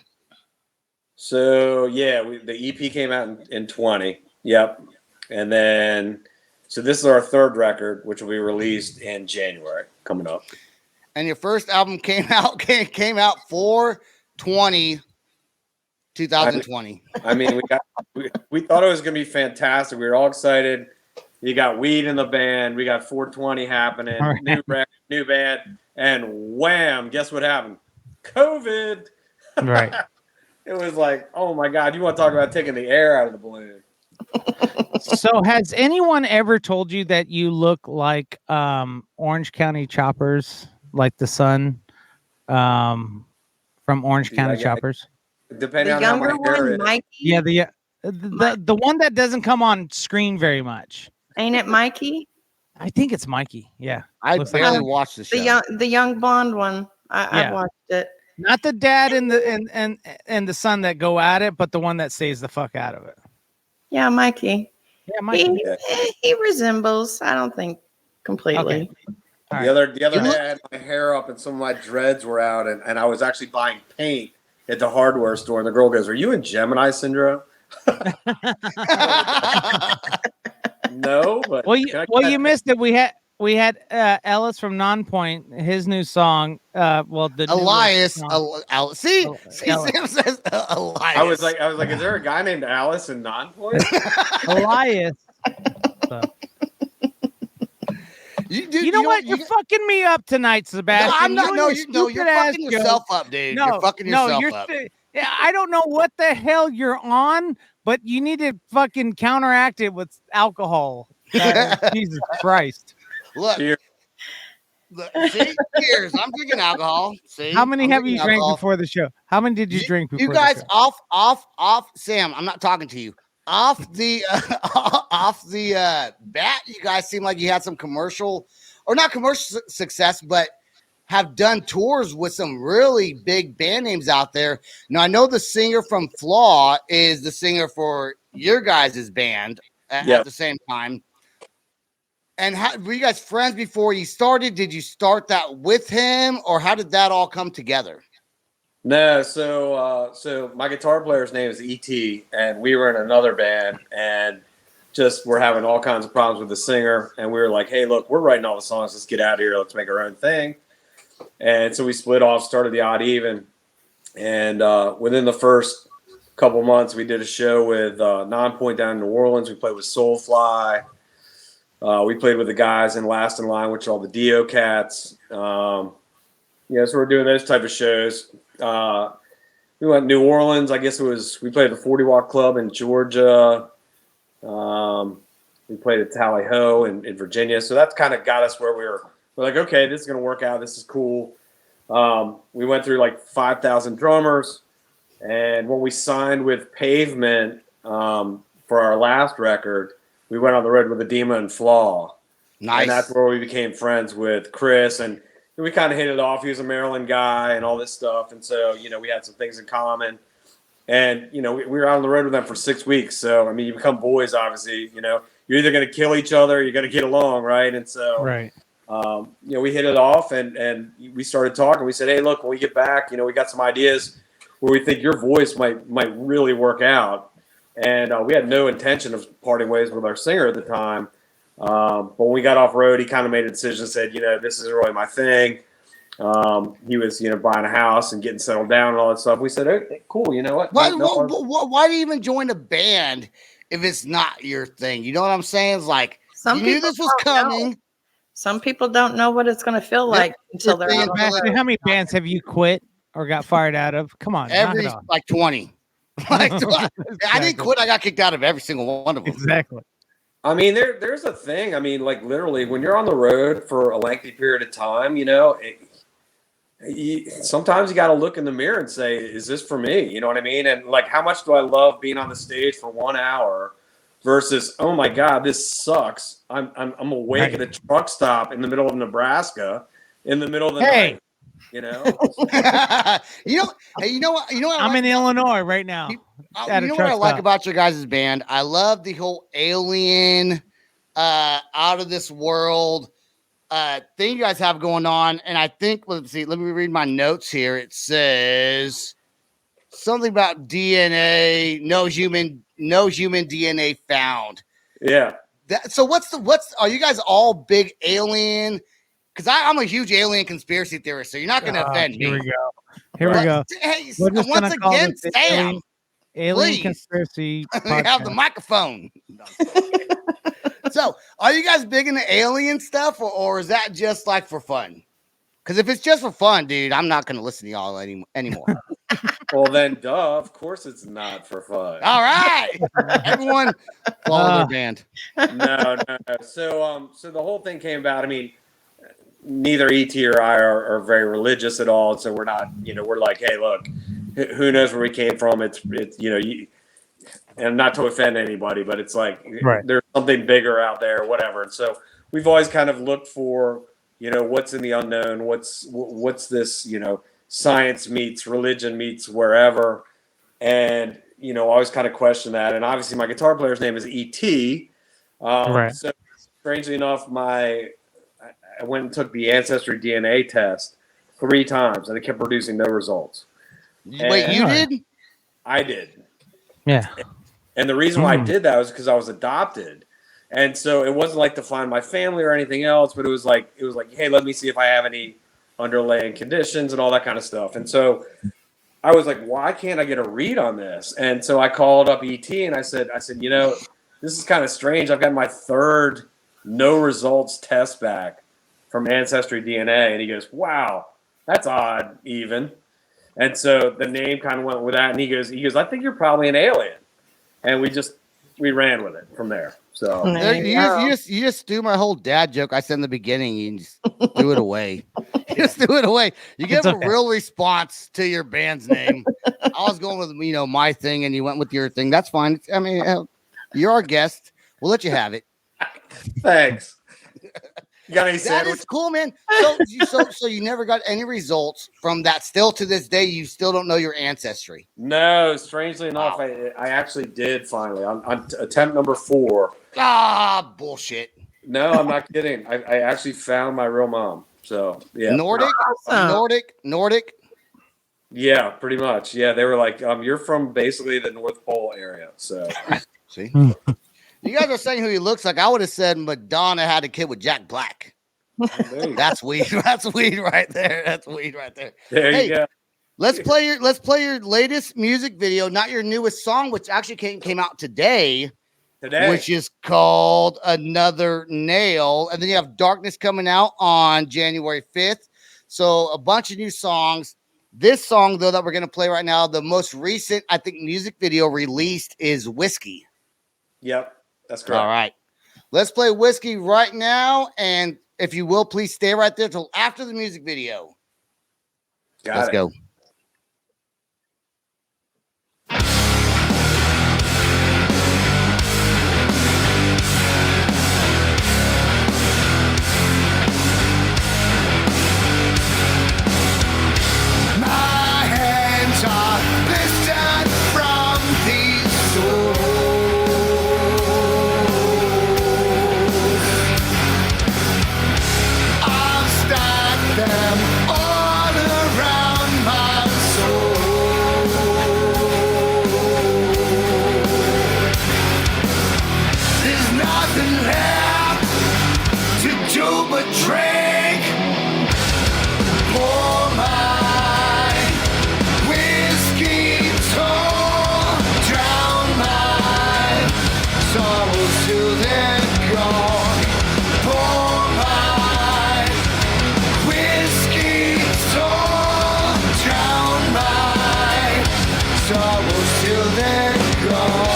So yeah, the EP came out in 20. Yep. And then so this is our third record, which will be released in January coming up. And your first album came out 4/20, 2020. I mean, we thought it was gonna be fantastic. We were all excited. You got Weed in the band. We got 420 happening. Right. New record, new band, and wham! Guess what happened? COVID. Right. It was like, oh my God! You want to talk about taking the air out of the balloon? So, has anyone ever told you that you look like Orange County Choppers, like the son from Orange County Choppers? Depending The on how younger my hair one, is. Mikey. Yeah, the one that doesn't come on screen very much. Ain't it Mikey? I think it's Mikey. Yeah, I looks like barely him. watched the show. The young blonde one. Yeah. I watched it. Not the dad and the son that go at it, but the one that stays the fuck out of it. Yeah, Mikey. Yeah, Mikey. He resembles. I don't think completely. Okay. The other day I had my hair up and some of my dreads were out, and I was actually buying paint at the hardware store, and the girl goes, "Are you in Gemini syndrome?" No, but you missed it. We had Ellis from Nonpoint, his new song. The Elias. See, Ellis. Sam says Elias. I was like, is there a guy named Alice in Nonpoint? Elias. So. You know what? You're fucking me up tonight, Sebastian. No, I'm not. You're fucking yourself up, dude. You're fucking yourself up. I don't know what the hell you're on, but you need to fucking counteract it with alcohol. Jesus Christ. Look. See, cheers. I'm drinking alcohol. See, how many have you drank before the show? How many did you drink before? You guys the show? off. Sam, I'm not talking to you. Off the bat, you guys seem like you had some commercial, or not commercial success, but have done tours with some really big band names out there. Now I know the singer from Flaw is the singer for your guys' band at the same time. And how were you guys friends before you started? Did you start that with him, or how did that all come together? No, so my guitar player's name is E.T., and we were in another band, and just we're having all kinds of problems with the singer, and we were like, hey, look, we're writing all the songs. Let's get out of here. Let's make our own thing. And so we split off, started the Oddeven, and within the first couple months, we did a show with Nonpoint down in New Orleans. We played with Soulfly. We played with the guys in Last in Line, which are all the Dio cats. So we're doing those type of shows. We went to New Orleans. I guess we played at the 40 Watt Club in Georgia. We played at Tally Ho in Virginia. So that's kind of got us where we're like, okay, this is going to work out. This is cool. We went through like 5,000 drummers. And when we signed with Pavement for our last record, we went on the road with Edema and Flaw. Nice. And that's where we became friends with Chris. And we kind of hit it off. He was a Maryland guy and all this stuff. And so, we had some things in common. And, we were out on the road with them for 6 weeks. So, I mean, you become boys, obviously. You're either going to kill each other or you're going to get along, right? And so, right. We hit it off and we started talking. We said, hey, look, when we get back, we got some ideas where we think your voice might really work out. And we had no intention of parting ways with our singer at the time. But when we got off road, he kind of made a decision and said, this isn't really my thing. He was, buying a house and getting settled down and all that stuff. We said, hey, cool. You know what? Why do you even join a band if it's not your thing? You know what I'm saying? It's like, you knew this was coming. Some people don't know what it's going to feel like until they're out on the road. How many bands have you quit or got fired out of? Come on. Like 20. I didn't quit. I got kicked out of every single one of them. Exactly. I mean, there's a thing. I mean, like literally when you're on the road for a lengthy period of time, sometimes you got to look in the mirror and say, is this for me? You know what I mean? And like, how much do I love being on the stage for 1 hour versus, oh my God, this sucks. I'm awake at a truck stop in the middle of Nebraska in the middle of the night. You know what? I'm in Illinois right now. You know what I like about your guys' band? I love the whole alien, out of this world thing you guys have going on. And I think, let me read my notes here. It says something about DNA, no human DNA found. Yeah. So are you guys all big alien? Because I'm a huge alien conspiracy theorist, so you're not going to offend me. Here we go. Hey, once again, Sam, alien conspiracy. We have the microphone. So, are you guys big into alien stuff, or is that just like for fun? Because if it's just for fun, dude, I'm not going to listen to y'all anymore. Well, then, duh. Of course, it's not for fun. All right, everyone, follow their band. No. So the whole thing came about. I mean, neither ET or I are very religious at all, so we're not. We're like, hey, look, who knows where we came from? It's and not to offend anybody, but it's like there's something bigger out there, whatever. And so we've always kind of looked for, what's in the unknown, what's this, science meets religion meets wherever. And, always kind of question that. And obviously my guitar player's name is E.T. So strangely enough, I went and took the Ancestry DNA test 3 times and it kept producing no results. Wait, you did? I did. Yeah. And the reason why I did that was because I was adopted. And so it wasn't like to find my family or anything else, but it was like, hey, let me see if I have any underlying conditions and all that kind of stuff. And so I was like, why can't I get a read on this? And so I called up ET and I said, this is kind of strange. I've got my 3rd no results test back from Ancestry DNA. And he goes, wow, that's odd even. And so the name kind of went with that. And he goes, I think you're probably an alien. And we ran with it from there. So you just threw my whole dad joke I said in the beginning. You just threw it away. You just threw it away. You gave a real response to your band's name. I was going with my thing, and you went with your thing. That's fine. I mean, you're our guest. We'll let you have it. Thanks. You got any That sandwich? is cool, man. So you never got any results from that. Still to this day, you still don't know your ancestry. No, strangely enough, I actually did finally. On attempt number 4. Ah, bullshit. No, I'm not kidding. I actually found my real mom. So yeah, Nordic, Awesome. Nordic. yeah, pretty much. Yeah, they were like, you're from basically the North Pole area. So See, you guys are saying who he looks like. I would have said Madonna had a kid with Jack Black. there you That's weed. That's weed right there. That's weed right there. There Hey, you go. Let's play your latest music video, not your newest song, which actually came out today, which is called Another Nail. And then you have Darkness coming out on January 5th. So a bunch of new songs. This song, though, that we're going to play right now, the most recent, I think, music video released is Whiskey. Yep, that's correct. All right. Let's play Whiskey right now. And if you will, please stay right there till after the music video. Let's go. Drink, pour my whiskey tall, drown my sorrows till they're gone. Pour my whiskey tall, drown my sorrows till they're gone.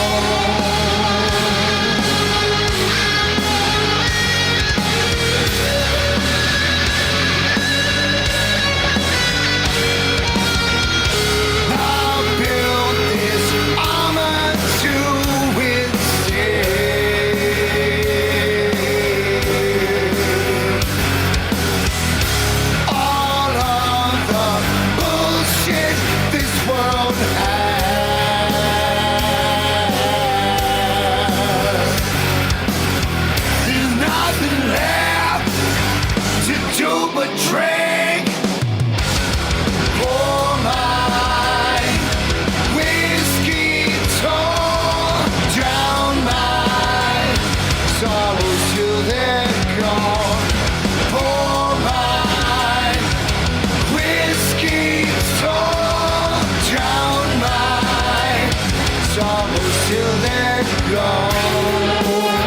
Drink, pour my whiskey tall, drown my sorrows till they're gone. Pour my whiskey tall, drown my sorrows till they're gone.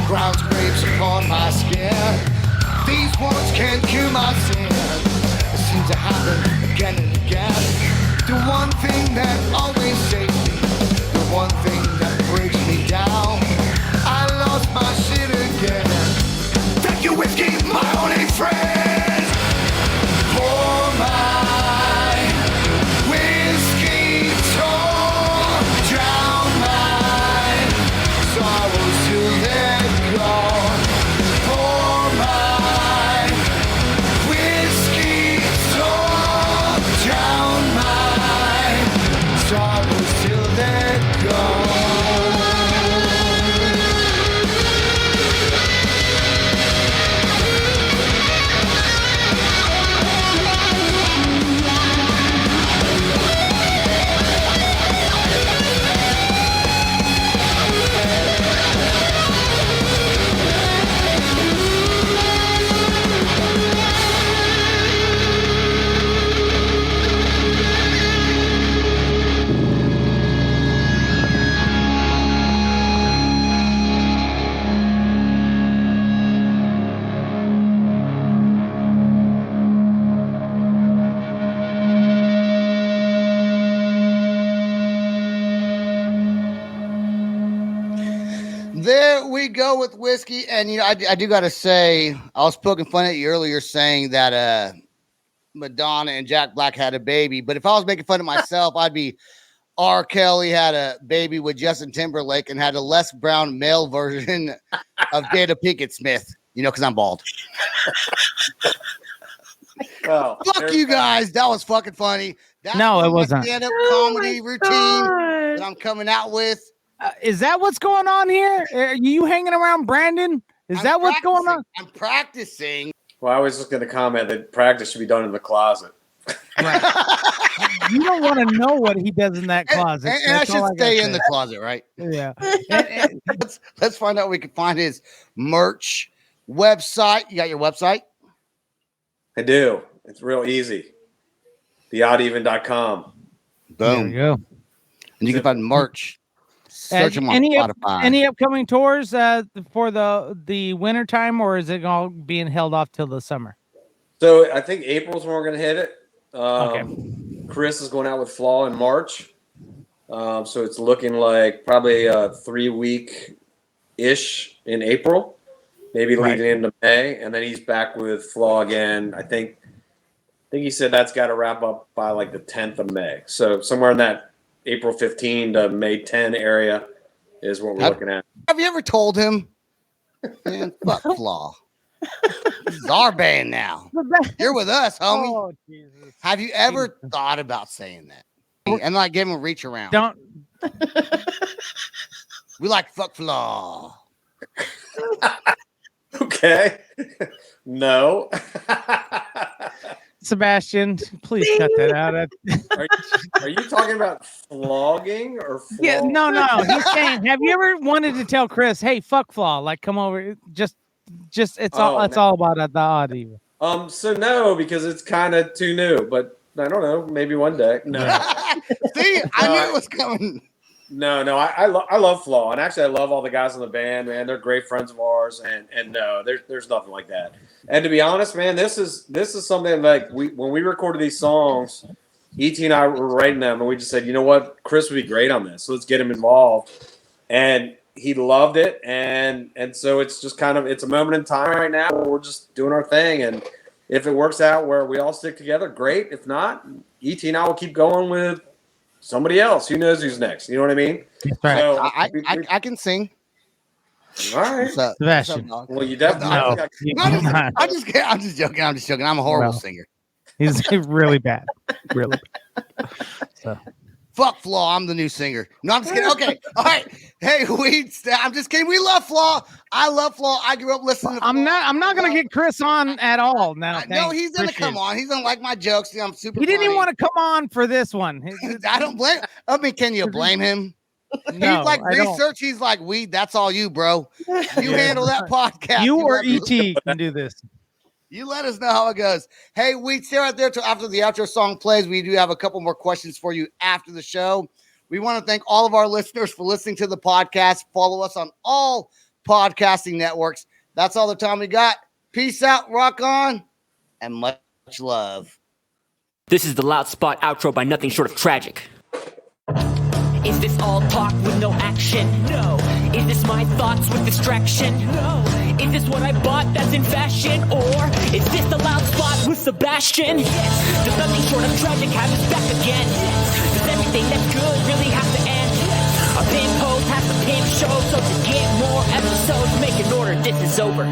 Ground scrapes upon my skin. These words can't cure my sin. It seems to happen again and again. The one thing that always saves me, the one thing that breaks me down. I lost my shit again. Thank you, whiskey, my only friend. Pour my whiskey tall, drown my sorrows till they're gone. Pour my whiskey tall, drown there we go with whiskey. And, you know, I do got to say, I was poking fun at you earlier saying that Madonna and Jack Black had a baby. But if I was making fun of myself, I'd be R. Kelly had a baby with Justin Timberlake and had a Les Brown male version of Jada Pinkett Smith, you know, because I'm bald. Well, Fuck you guys. That was fucking funny. That's No, it wasn't. Stand-up comedy routine that I'm coming out with. Is that what's going on here? Are you hanging around Brandon? Is that what's going on? I'm practicing. Well, I was just going to comment that practice should be done in the cletset. Right. You don't want to know what he does in that closet. And I should stay in the closet, right? Yeah. Let's find out where we can find his merch website. You got your website? I do. It's real easy. TheOddeven.com. There Boom. we go. And you can find merch. Search them on Spotify. Any upcoming tours for the winter time, or is it all being held off till the summer? So I think April's when we're going to hit it. Okay. Chris is going out with Flaw in March. So it's looking like probably a 3-week-ish in April, maybe leading into May. And then he's back with Flaw again. I think he said that's got to wrap up by like the 10th of May. So somewhere in that April 15 to May 10 area is what we're looking at. Have you ever told him? Man, fuck Flaw. This is our band now. You're with us, homie. Oh, Jesus. Have you ever thought about saying that? And like give him a reach around. Don't. We like fuck Flaw. Okay. No. Sebastian, please cut that out. Are you talking about flogging or flaw? Yeah, no. He's saying, have you ever wanted to tell Chris, hey, fuck Flaw, like come over, just it's all about the Oddeven. So no, because it's kind of too new, but I don't know, maybe one day. No. See, I knew it was coming. No, I love Flaw, and actually I love all the guys in the band, man. They're great friends of ours, and no, there's nothing like that. And to be honest, man, this is something like when we recorded these songs, E.T. and I were writing them, and we just said, you know what, Chris would be great on this, so let's get him involved. And he loved it, and so it's just kind of it's a moment in time right now. We're just doing our thing, and if it works out where we all stick together, great. If not, E.T. and I will keep going with somebody else. Who knows who's next? You know what I mean? Right. So, I can sing. all right. Sebastian. Well, you definitely. No, I'm just joking. I'm a horrible singer. He's really bad. Really bad. So. Fuck Flaw. I'm the new singer. No, I'm just kidding. Okay. All right. Hey, I'm just kidding. We love Flaw. I love Flaw. I grew up listening to Flaw. I'm not gonna get Chris on at all now. No, he's gonna come on. He's gonna like my jokes. I'm super. He didn't even funny. want to come on for this one. I don't blame. I mean, can you blame him? No, he's like I don't. research. He's like weed. That's all you, bro. You handle that podcast. You or let ET can do this. You let us know how it goes. Hey, we stay right there till after the outro song plays. We do have a couple more questions for you after the show. We want to thank all of our listeners for listening to the podcast. Follow us on all podcasting networks. That's all the time we got. Peace out, rock on, and much love. This is the Loud Spot outro by Nothing Short of Tragic. Is this all talk with no action? No. Is this my thoughts with distraction? No. Is this what I bought that's in fashion? Or is this the Loud Spot with Sebastian? Yes. Does Nothing Short of Tragic have us back again? Yes. Does everything that's good really have to end? Yes. Our pimp host has to pimp show, so to get more episodes, make an order, this is over.